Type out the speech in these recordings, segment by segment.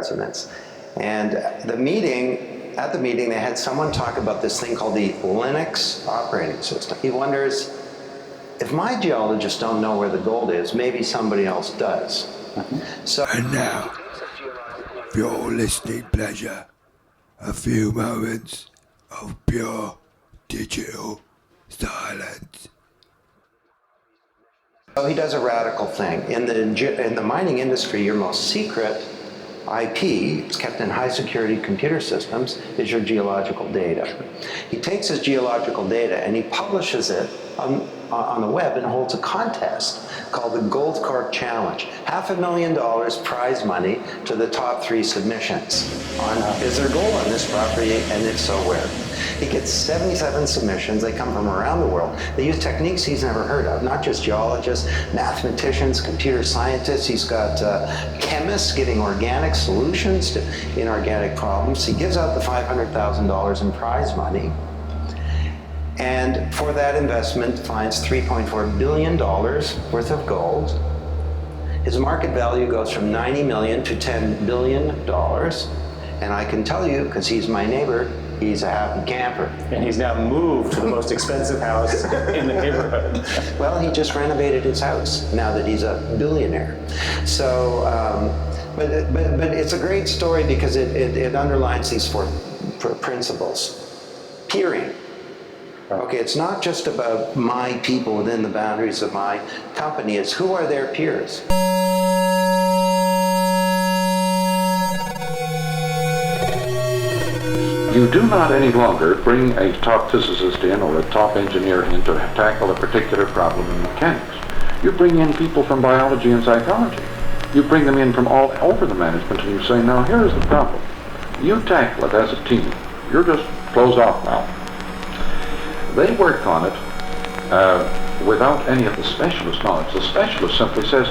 presidents. And at the meeting, they had someone talk about this thing called the Linux operating system. He wonders, if my geologists don't know where the gold is, maybe somebody else does. So, and now, for your listening pleasure, a few moments of pure digital silence. so he does a radical thing. In the mining industry, your most secret IP, it's kept in high security computer systems, is your geological data. He takes his geological data and he publishes it on the web and holds a contest called the Goldcorp Challenge. $500,000 prize money to the top 3 submissions on is there gold on this property, and if so, where? He gets 77 submissions. They come from around the world. They use techniques he's never heard of, not just geologists, mathematicians, computer scientists. He's got chemists getting organic solutions to inorganic problems. He gives out the $500,000 in prize money, and for that investment finds $3.4 billion worth of gold. His market value goes from $90 million to $10 billion, and I can tell you, because he's my neighbor, he's a happy camper. And he's now moved to the most expensive house in the neighborhood. Well, he just renovated his house now that he's a billionaire. So, but it's a great story because it underlines these 4 principles. Peering. Okay, it's not just about my people within the boundaries of my company, it's who are their peers. You do not any longer bring a top physicist in or a top engineer in to tackle a particular problem in mechanics. You bring in people from biology and psychology. You bring them in from all over the management and you say, now here's the problem. You tackle it as a team. You're just closed off now. They work on it without any of the specialist knowledge. The specialist simply says,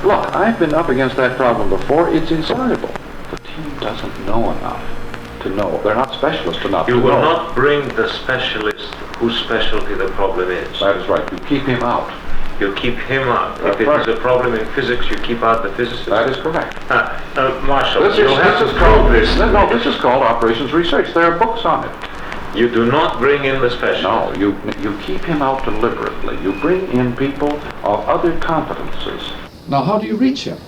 look, I've been up against that problem before, it's insoluble. The team doesn't know enough to know. They're not specialists enough to know. You will not bring the specialist whose specialty the problem is. That is right. You keep him out. You keep him out. If it is a problem in physics, you keep out the physicist. That is correct. Marshall, this is called operations research. There are books on it. You do not bring in the specialist. No, you keep him out deliberately. You bring in people of other competences. Now, how do you reach him?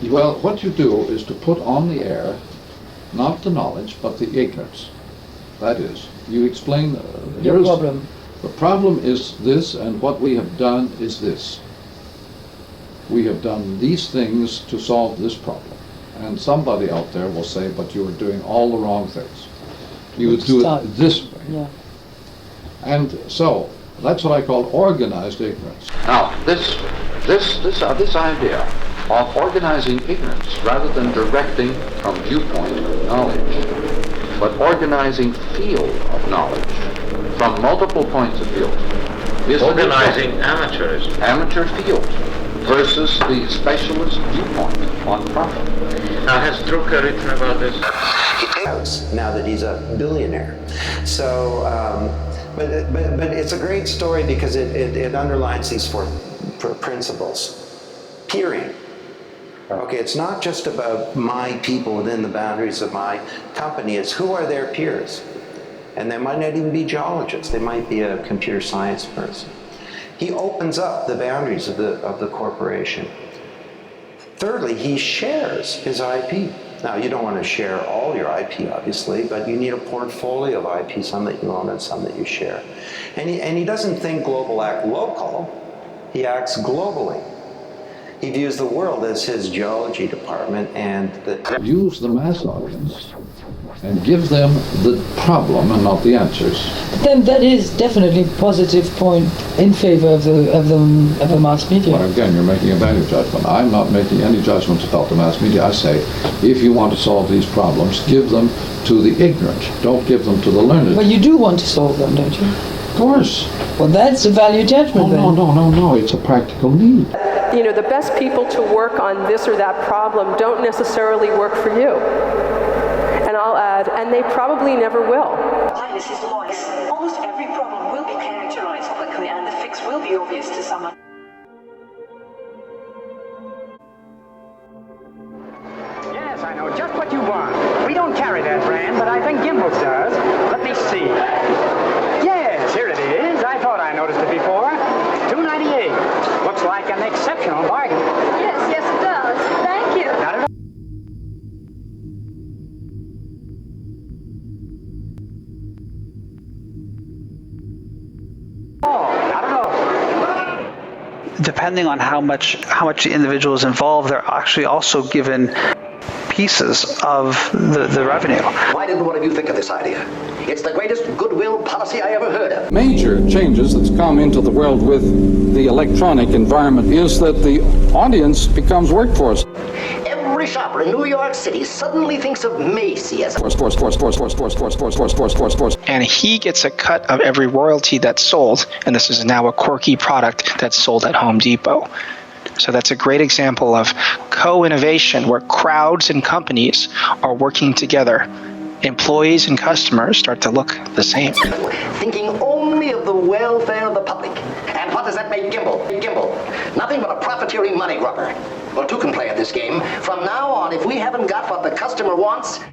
Well, what you do is to put on the air not the knowledge, but the ignorance. That is, you explain your problem. The problem is this, and what we have done is this. We have done these things to solve this problem. And somebody out there will say, but you are doing all the wrong things. You would do it this way. Yeah. And so, that's what I call organized ignorance. Now, this idea of organizing ignorance rather than directing from viewpoint knowledge, but organizing field of knowledge from multiple points of view. Is organizing amateurism. Amateur field versus the specialist viewpoint on problem. Now, has Drucker written about this? Now that he's a billionaire. So, but it's a great story because it underlines these 4 principles. Peering. Okay, it's not just about my people within the boundaries of my company, it's who are their peers. And they might not even be geologists, they might be a computer science person. He opens up the boundaries of the corporation. Thirdly, he shares his IP. Now, you don't want to share all your IP, obviously, but you need a portfolio of IP, some that you own and some that you share. And he doesn't think global act local, he acts globally. He views the world as his geology department and use the mass audience and give them the problem and not the answers. Then that is definitely a positive point in favor of the mass media. Well, again, you're making a value judgment. I'm not making any judgments about the mass media. I say, if you want to solve these problems, give them to the ignorant. Don't give them to the learned. But you do want to solve them, don't you? Of course. Well, that's a value judgment then. No. It's a practical need. You know, the best people to work on this or that problem don't necessarily work for you. And I'll add, and they probably never will. Hi, this is Lois. Almost every problem will be characterized quickly and the fix will be obvious to someone. Yes, I know just what what you want. We don't carry that brand, but I think Gimbel's does. Let me see. Yes, here it is. I thought I noticed it before. $2.98. Looks like an exceptional bargain. Yes, it does. Thank you. Not at all. Not at all. Depending on how much the individual is involved, they're actually also given pieces of the revenue. Why didn't one of you think of this idea? It's the greatest goodwill policy I ever heard of. Major changes that's come into the world with the electronic environment is that the audience becomes workforce. Every shopper in New York City suddenly thinks of Macy as a And he gets a cut of every royalty that's sold, and this is now a quirky product that's sold at Home Depot. So that's a great example of co-innovation where crowds and companies are working together. Employees and customers start to look the same. thinking only of the welfare of the public. And what does that make Gimbel? Nothing but a profiteering money grubber. Well, two can play at this game. From now on, if we haven't got what the customer wants... Me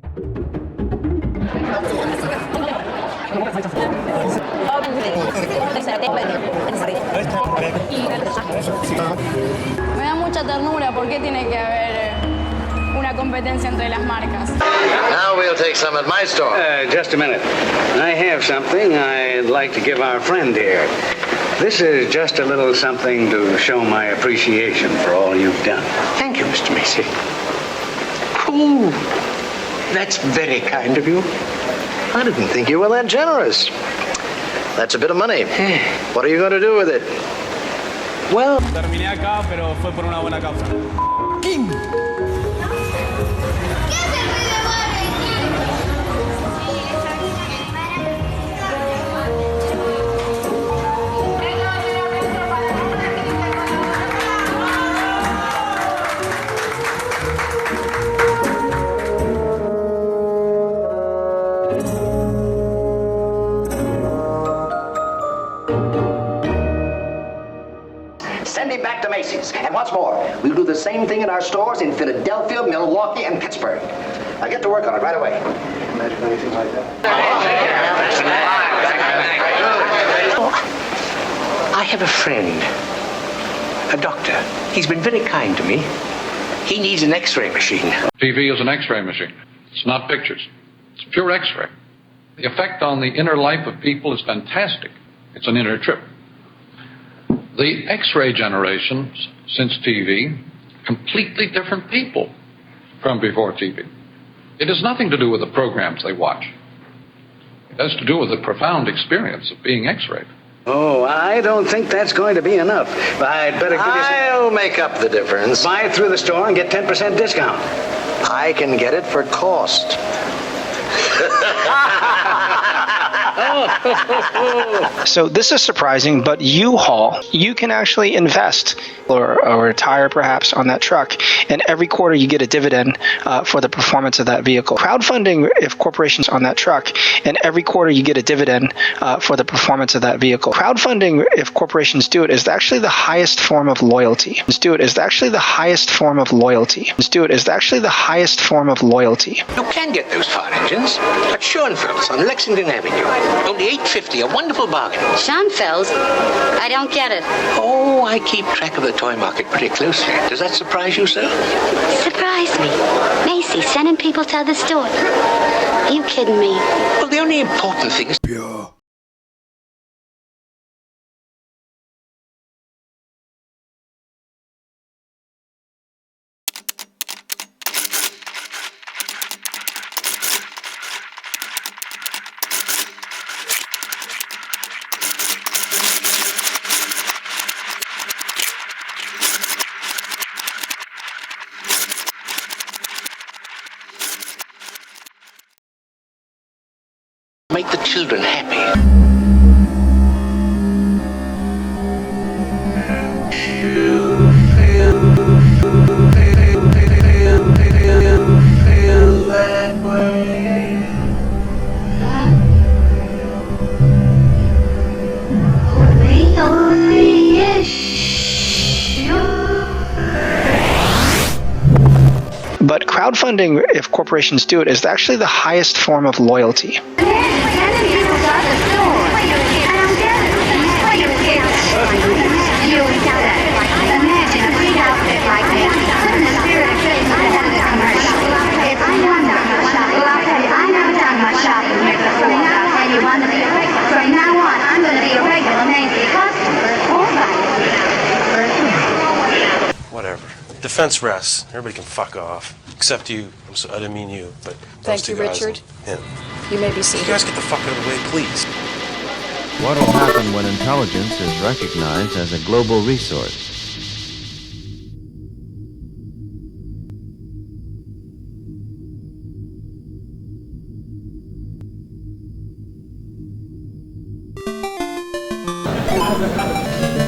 da mucha ternura. ¿Por qué tiene que haber una competencia entre las marcas? Now we'll take some at my store. Just a minute. I have something I'd like to give our friend here. This is just a little something to show my appreciation for all you've done. Thank you, Mr. Macy. Ooh, that's very kind of you. I didn't think you were that generous. That's a bit of money. What are you going to do with it? Well... Terminé acá, pero fue por una buena causa. King. Send him back to Macy's. And what's more, we'll do the same thing in our stores in Philadelphia, Milwaukee, and Pittsburgh. I'll get to work on it right away. Imagine anything like that. I have a friend, a doctor. He's been very kind to me. He needs an X-ray machine. TV is an X-ray machine. It's not pictures. It's pure X-ray. The effect on the inner life of people is fantastic. It's an inner trip. The X-ray generations since TV, completely different people from before TV. It has nothing to do with the programs they watch. It has to do with the profound experience of being X-rayed. Oh, I don't think that's going to be enough. I'd better give you some... I'll make up the difference. Buy it through the store and get 10% discount. I can get it for cost. So this is surprising, but U-Haul, you can actually invest or retire perhaps on that truck, and every quarter you get a dividend for the performance of that vehicle. Crowdfunding, if corporations on that truck, and every quarter you get a dividend for the performance of that vehicle. Crowdfunding, if corporations do it, is actually the highest form of loyalty. You can get those fire engines at Schoenfeld's on Lexington Avenue. Only $8.50, a wonderful bargain. Schoenfeld's? I don't get it. Oh, I keep track of the toy market pretty closely. Does that surprise you, sir? Surprise me. Macy sending people to other stores. Are you kidding me? Well, the only important thing is... Pure. Make the children happy. But crowdfunding crowdfunding, if corporations do it, is actually the highest form of loyalty. Whatever. Defense rests. Everybody can fuck off. Except you. I didn't mean you, but those Thank two you, guys Richard. and him. You may be seated. You guys get the fuck out of the way, please. What will happen when intelligence is recognized as a global resource?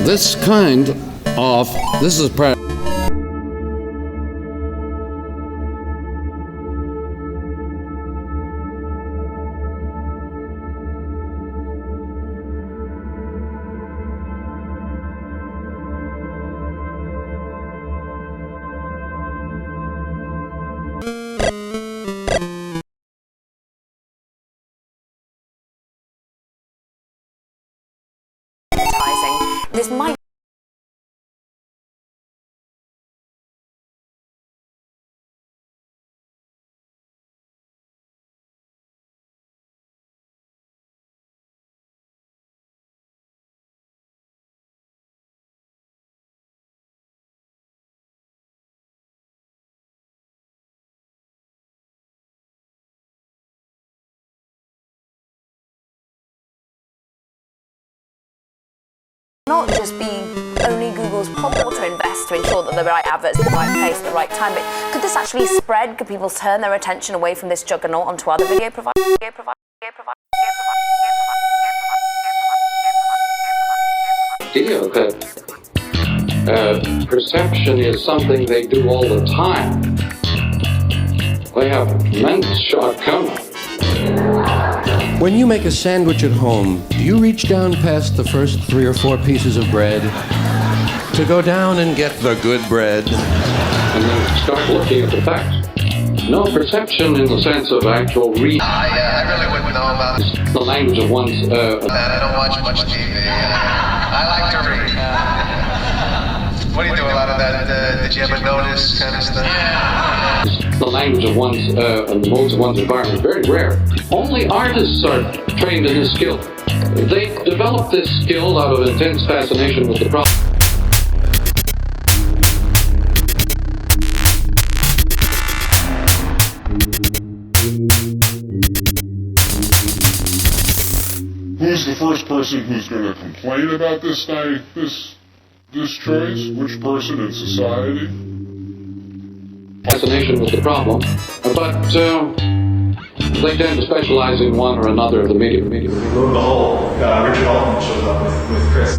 This kind of, this is This might not just be only Google's problem to invest to ensure that the right adverts in the right place at the right time, but could this actually spread? Could people turn their attention away from this juggernaut onto other video providers? Idea that perception is something they do all the time. They have immense shortcomings. When you make a sandwich at home, do you reach down past the first 3 or 4 pieces of bread to go down and get the good bread? And then start looking at the facts. No perception in the sense of actual reading. I really wouldn't know about the language of one's... I don't watch much TV. I like to read. What do you do, a lot of that, did you ever notice kind of stuff? The language of one's, and the modes of one's environment, very rare. Only artists are trained in this skill. They develop this skill out of intense fascination with the problem. Who's the first person who's going to complain about this guy, this choice? Which person in society? Fascination with the problem, but they tend to specialize in one or another of the medium. Lo and behold, Richard Altman shows up with Kris.